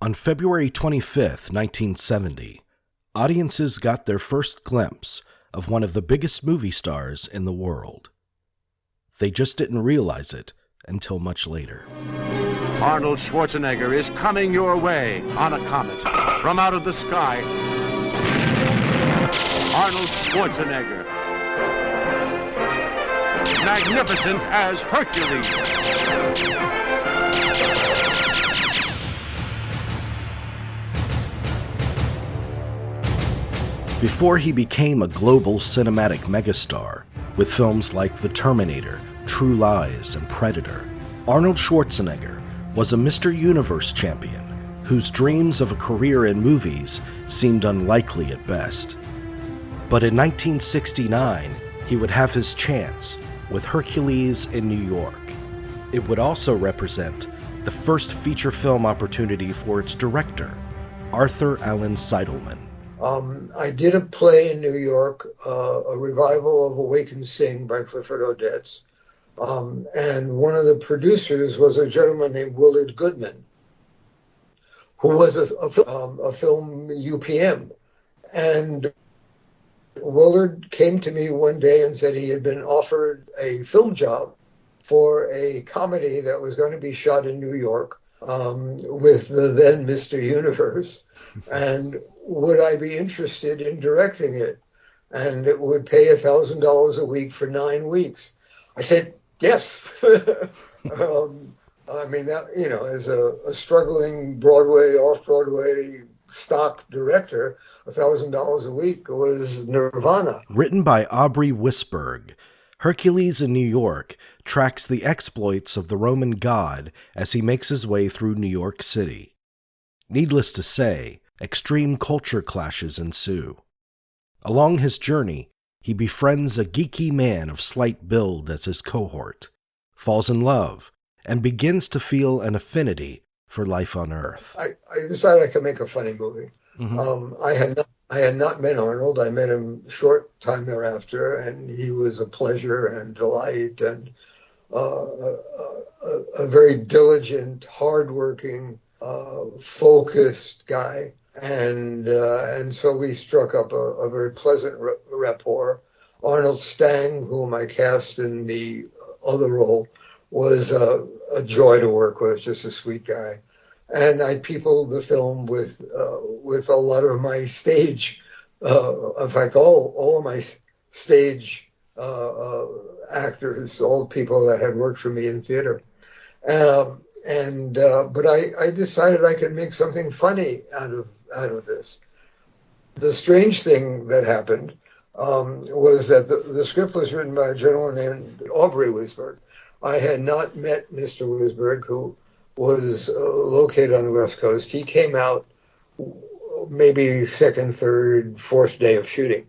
On February 25th, 1970, audiences got their first glimpse of one of the biggest movie stars in the world. They just didn't realize it until much later. Arnold Schwarzenegger is coming your way on a comet from out of the sky. Arnold Schwarzenegger. Magnificent as Hercules. Before he became a global cinematic megastar, with films like The Terminator, True Lies, and Predator, Arnold Schwarzenegger was a Mr. Universe champion whose dreams of a career in movies seemed unlikely at best. But in 1969, he would have his chance with Hercules in New York. It would also represent the first feature film opportunity for its director, Arthur Allan Seidelman. I did a play in New York, a revival of Awaken Sing by Clifford Odets. And one of the producers was a gentleman named Willard Goodman, who was a film UPM. And Willard came to me one day and said he had been offered a film job for a comedy that was going to be shot in New York with the then Mr. Universe. And would I be interested in directing it? And it would pay $1,000 a week for 9 weeks. I said, yes. I mean, that, you know, as a struggling Broadway, off-Broadway stock director, $1,000 a week was nirvana. Written by Aubrey Wisberg, Hercules in New York tracks the exploits of the Roman god as he makes his way through New York City. Needless to say, extreme culture clashes ensue. Along his journey, he befriends a geeky man of slight build as his cohort, falls in love, and begins to feel an affinity for life on Earth. I decided I could make a funny movie. Mm-hmm. I had not met Arnold. I met him a short time thereafter, and he was a pleasure and delight, and a very diligent, hardworking, focused guy. And so we struck up a very pleasant rapport. Arnold Stang, whom I cast in the other role, was a joy to work with, just a sweet guy. And I peopled the film with a lot of my stage, in fact, all of my stage actors, all people that had worked for me in theater. But I decided I could make something funny out of this. The strange thing that happened was that the script was written by a gentleman named Aubrey Wisberg. I had not met Mr. Wisberg, who was located on the West Coast. He came out maybe second, third, fourth day of shooting.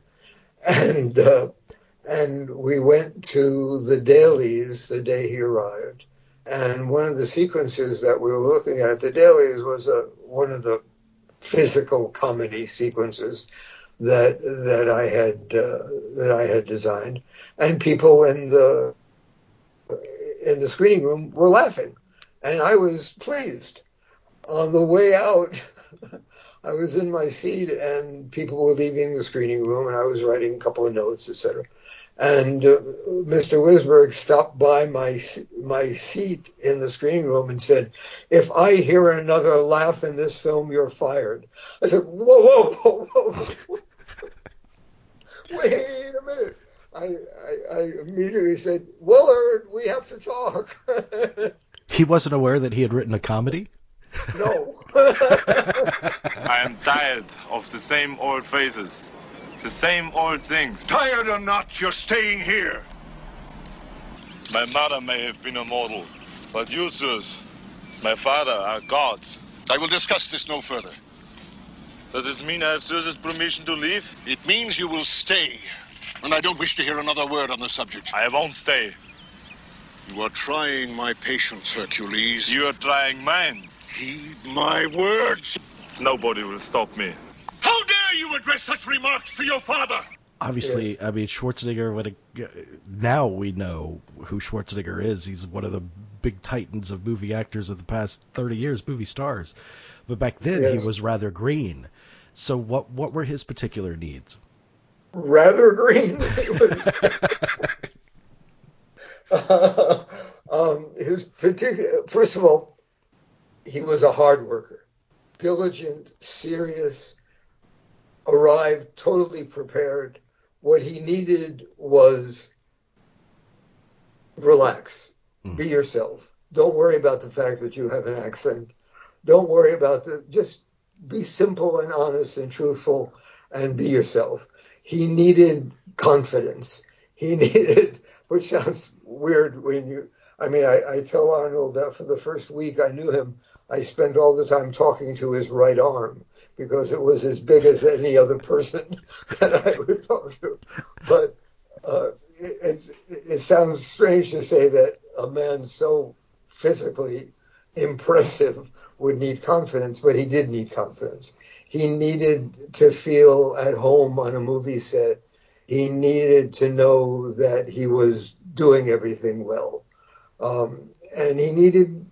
And we went to the dailies the day he arrived. And one of the sequences that we were looking at the dailies was one of the physical comedy sequences that I had designed, and people in the screening room were laughing, and I was pleased. On the way out, I was in my seat, and people were leaving the screening room, and I was writing a couple of notes, etc. And Mr. Wisberg stopped by my seat in the screening room and said, "If I hear another laugh in this film, you're fired." I said, whoa. Wait a minute. I immediately said, "Willard, we have to talk." He wasn't aware that he had written a comedy? No. I am tired of the same old faces. The same old things. Tired or not, you're staying here. My mother may have been a mortal, but you, sirs, my father, are gods. I will discuss this no further. Does this mean I have sirs' permission to leave? It means you will stay, and I don't wish to hear another word on the subject. I won't stay. You are trying my patience, Hercules. You are trying mine. Heed my words. Nobody will stop me. How dare you address such remarks to your father? Obviously, yes. I mean, Schwarzenegger, now we know who Schwarzenegger is. He's one of the big titans of movie actors of the past 30 years, movie stars. but back then Yes. he was rather green. So what were his particular needs? Rather green. His particular, first of all, he was a hard worker, diligent, serious, arrived totally prepared. What he needed was relax, be yourself. Don't worry about the fact that you have an accent. Don't worry about just be simple and honest and truthful and be yourself. He needed confidence. He needed, which sounds weird I tell Arnold that for the first week I knew him, I spent all the time talking to his right arm because it was as big as any other person that I would talk to. But it sounds strange to say that a man so physically impressive would need confidence, but he did need confidence. He needed to feel at home on a movie set. He needed to know that he was doing everything well. And he needed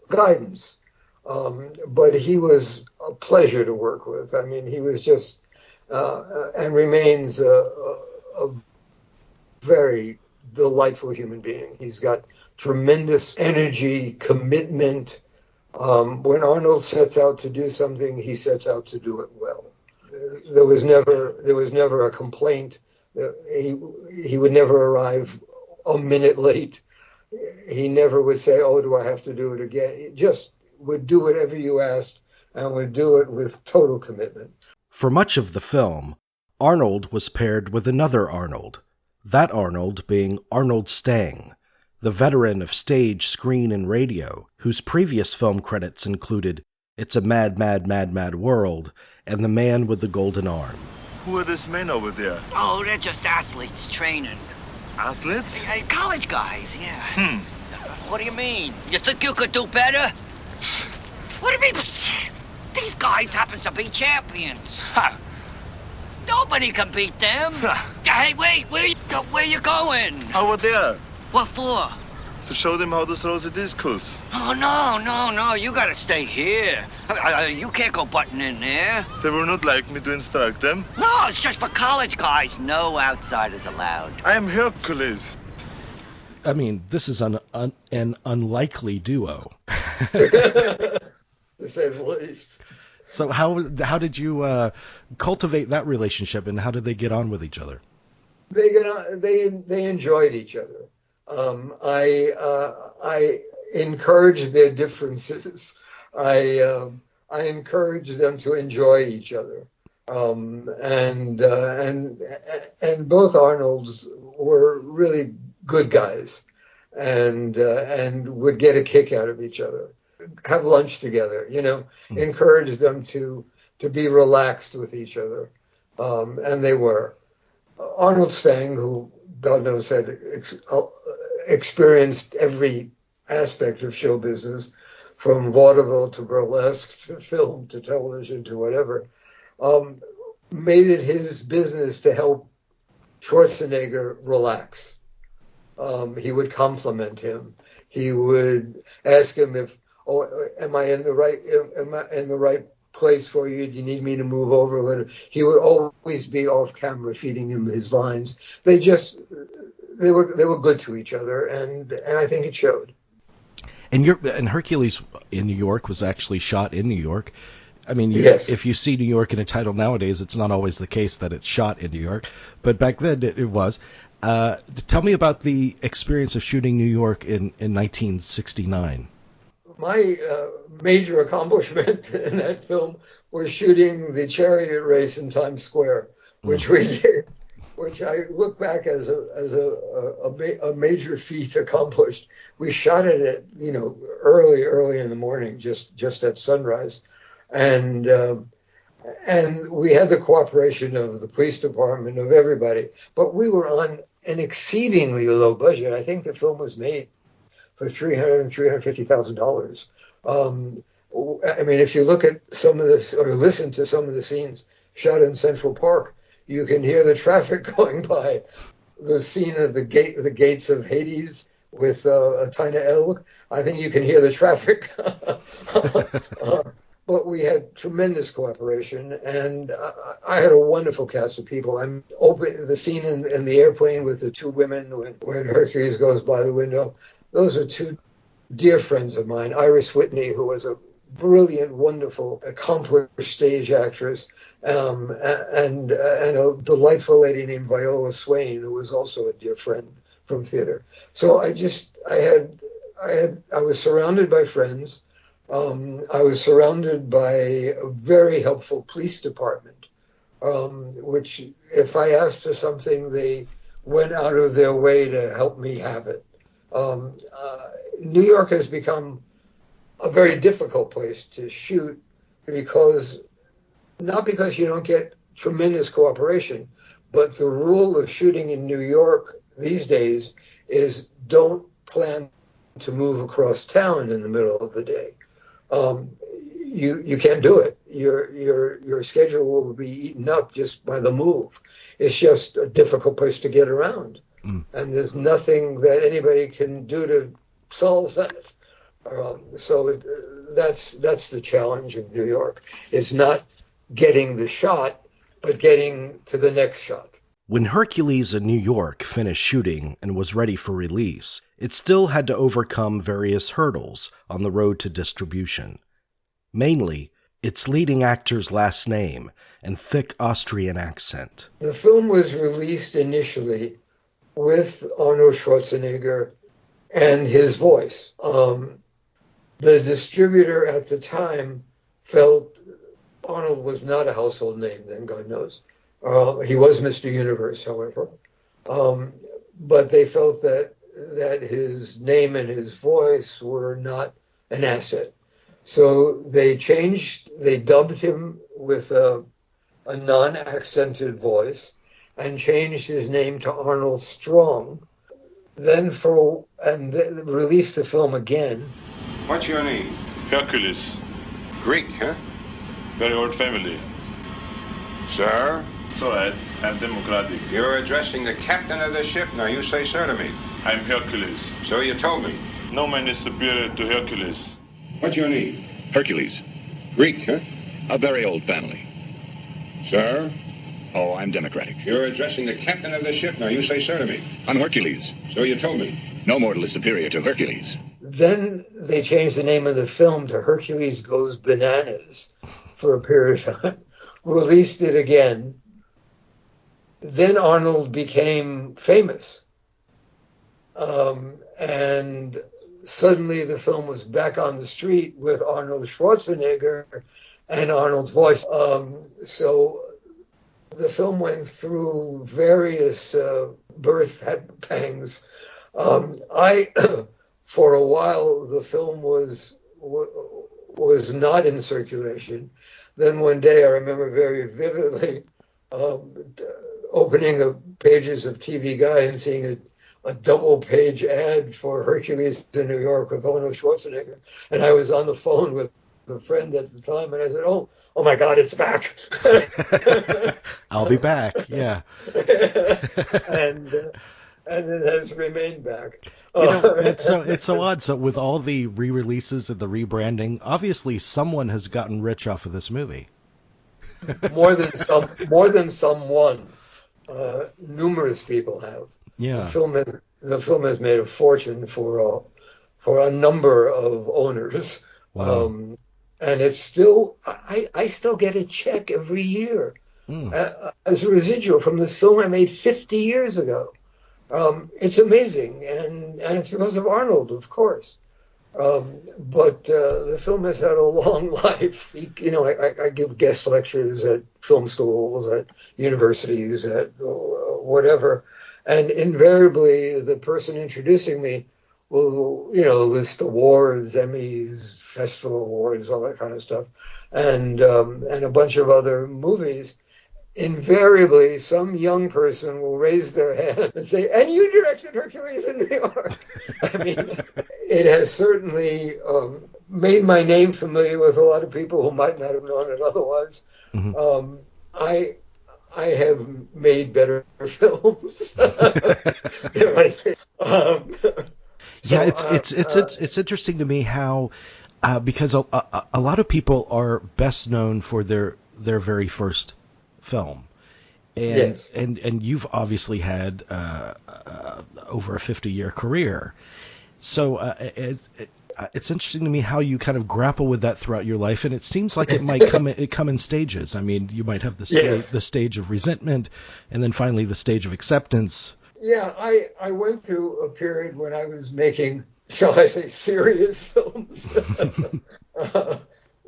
guidance. But he was a pleasure to work with. I mean, he was just, and remains a very delightful human being. He's got tremendous energy, commitment. When Arnold sets out to do something, he sets out to do it well. There was never a complaint. He would never arrive a minute late. He never would say, "Oh, do I have to do it again?" He just would do whatever you asked and would do it with total commitment. For much of the film, Arnold was paired with another Arnold, that Arnold being Arnold Stang, the veteran of stage, screen, and radio, whose previous film credits included It's a Mad, Mad, Mad, Mad World and The Man with the Golden Arm. Who are these men over there? Oh, they're just athletes training. Athletes? Hey, college guys, yeah. What do you mean? You think you could do better? What do you mean? These guys happen to be champions. Ha! Nobody can beat them. Hey, wait, where you going? Over there. What for? To show them how to throw the discus. Oh, no, you gotta stay here. You can't go butting in there. They will not like me to instruct them. No, it's just for college guys. No outsiders allowed. I am Hercules. I mean, this is an unlikely duo. To say the least. So how did you cultivate that relationship, and how did they get on with each other? They enjoyed each other. I encouraged their differences. I encouraged them to enjoy each other. And both Arnolds were really good guys, and would get a kick out of each other. Have lunch together, encourage them to be relaxed with each other. And they were. Arnold Stang, who God knows had experienced every aspect of show business, from vaudeville to burlesque to film to television to whatever, made it his business to help Schwarzenegger relax. He would compliment him. He would ask him am I in the right place for you? Do you need me to move over? He would always be off camera feeding him his lines. They were good to each other, and I think it showed. And Hercules in New York was actually shot in New York. I mean, yes. If you see New York in a title nowadays, it's not always the case that it's shot in New York, but back then it was. Tell me about the experience of shooting New York in 1969. My major accomplishment in that film was shooting the chariot race in Times Square, which we did, which I look back as a major feat accomplished. We shot it at early in the morning, just at sunrise, and we had the cooperation of the police department, of everybody, but we were on an exceedingly low budget. I think the film was made for $350,000. I mean, if you look at some of this or listen to some of the scenes shot in Central Park, you can hear the traffic going by. The scene of the gates of Hades with a tiny elk. I think you can hear the traffic. but we had tremendous cooperation, and I had a wonderful cast of people. I'm open the scene in the airplane with the two women when Hercules goes by the window. Those are two dear friends of mine. Iris Whitney, who was a brilliant, wonderful, accomplished stage actress, and a delightful lady named Viola Swain, who was also a dear friend from theater. So I was surrounded by friends. I was surrounded by a very helpful police department, which, if I asked for something, they went out of their way to help me have it. New York has become a very difficult place to shoot not because you don't get tremendous cooperation, but the rule of shooting in New York these days is don't plan to move across town in the middle of the day. You can't do it. Your schedule will be eaten up just by the move. It's just a difficult place to get around, and there's nothing that anybody can do to solve that. So that's the challenge in New York. It's not getting the shot, but getting to the next shot. When Hercules in New York finished shooting and was ready for release, it still had to overcome various hurdles on the road to distribution. Mainly, its leading actor's last name and thick Austrian accent. The film was released initially with Arnold Schwarzenegger and his voice. The distributor at the time felt Arnold was not a household name then, God knows. He was Mr. Universe, however. But they felt that his name and his voice were not an asset. So they dubbed him with a non-accented voice and changed his name to Arnold Strong. Then released the film again. What's your name? Hercules. Greek, huh? Very old family. Sir? It's all right. I'm democratic. You're addressing the captain of the ship. Now you say sir to me. I'm Hercules. So you told me. No man is superior to Hercules. What's your name? Hercules. Greek, huh? A very old family. Sir? Oh, I'm democratic. You're addressing the captain of the ship. Now you say sir to me. I'm Hercules. So you told me. No mortal is superior to Hercules. Then they changed the name of the film to Hercules Goes Bananas for a period of time. Released it again. Then Arnold became famous. And suddenly the film was back on the street with Arnold Schwarzenegger and Arnold's voice. So the film went through various birth pangs. For a while, the film was not in circulation. Then one day, I remember very vividly opening the pages of TV Guide and seeing a double-page ad for Hercules in New York with Arnold Schwarzenegger. And I was on the phone with a friend at the time, and I said, oh my God, it's back. I'll be back, yeah. And it has remained back. It's so odd. So with all the re-releases and the rebranding, obviously someone has gotten rich off of this movie. More than someone. Numerous people have. Yeah. The film has made a fortune for a number of owners. Wow. And it's still, I still get a check every year as a residual from this film I made 50 years ago. It's amazing, and it's because of Arnold, of course. But the film has had a long life. I give guest lectures at film schools, at universities, at whatever, and invariably the person introducing me will, list awards, Emmys, festival awards, all that kind of stuff, and a bunch of other movies. Invariably, some young person will raise their hand and say, and you directed Hercules in New York. I mean, it has certainly made my name familiar with a lot of people who might not have known it otherwise. Mm-hmm. I have made better films. Dare I say? Yeah, it's interesting to me how because a lot of people are best known for their very first film. And, Yes. and you've obviously had over a 50-year career. So it's interesting to me how you kind of grapple with that throughout your life, and it seems like it might come in stages. I mean, you might have the stage of resentment, and then finally the stage of acceptance. Yeah, I went through a period when I was making, shall I say, serious films.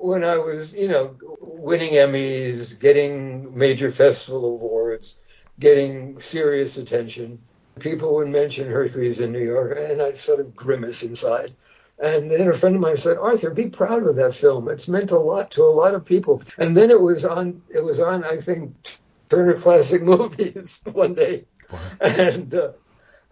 When I was, winning Emmys, getting major festival awards, getting serious attention. People would mention Hercules in New York, and I'd sort of grimace inside. And then a friend of mine said, "Arthur, be proud of that film. It's meant a lot to a lot of people." And then it was on, I think, Turner Classic Movies one day. Wow. And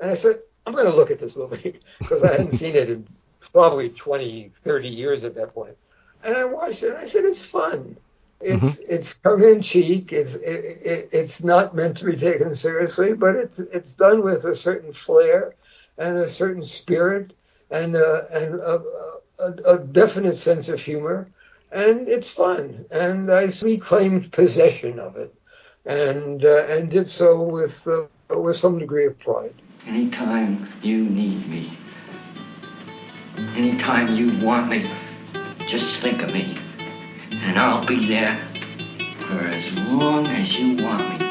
I said, "I'm going to look at this movie," because I hadn't seen it in probably 20, 30 years at that point. And I watched it, and I said, "It's fun. It's tongue in cheek. It's not meant to be taken seriously, but it's done with a certain flair and a certain spirit and a definite sense of humor, and it's fun." And I reclaimed possession of it, and did so with some degree of pride. Anytime you need me, anytime you want me, just think of me, and I'll be there for as long as you want me.